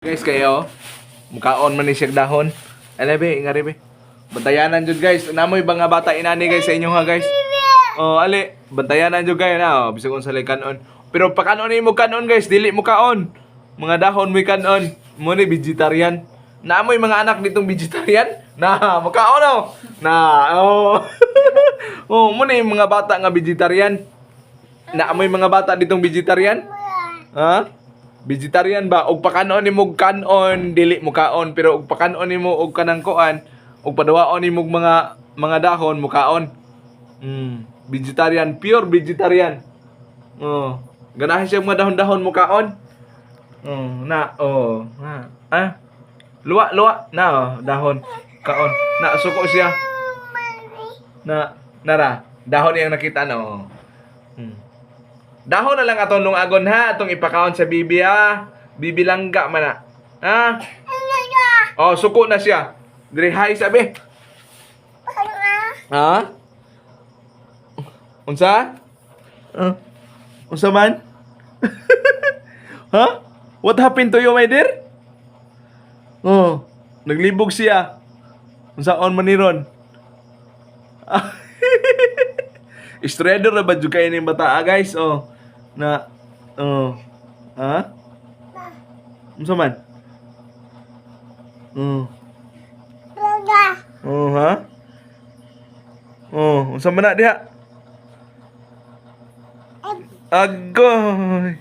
Guys, kayo, mukaon man ni siya dahon. Be, ingari be. Bantayanan jud guys. Namoy ba nga bata inani guys sa inyo ha guys? Oh, ali, bantayanan jud guys na. Oh, bisag unsa lay kanon. Pero pakanon ni mo kanon guys, dili mo kaon. Mga dahon mo kanon. Mo ni vegetarian. Namoy mga anak ditong vegetarian. Na, makaon oh. Na, oh. Oh, mo ni mga bata nga vegetarian. Naamoy mga bata ditong vegetarian? Ha? Vegetarian ba? Og pakanon ni mo kanon, dili mo kaon, pero og pakanon ni mo og kanang kuan, og padawaon ni mo mga dahon mo kaon. Vegetarian, pure vegetarian. Oh, ganahan siya mga dahon-dahon mo kaon. Ha? Luwa na dahon kaon. Na suko siya. Nara, dahon yang nakita no. Dahon na lang atong lungagon ha, atong ipakaon sa bibi ha. Bibi langga man na. Ha? Oh, suko na siya. Dire hay sabi. Ha? Unsa? Unsa man? Ha? What happened to you, my dear? Oh, naglibog siya. Unsaon man ni ron? Istredo na ba jud kay ning bata guys? Oh. Na ha? Unsa man? Ha? Unsa man na diha? Agoy.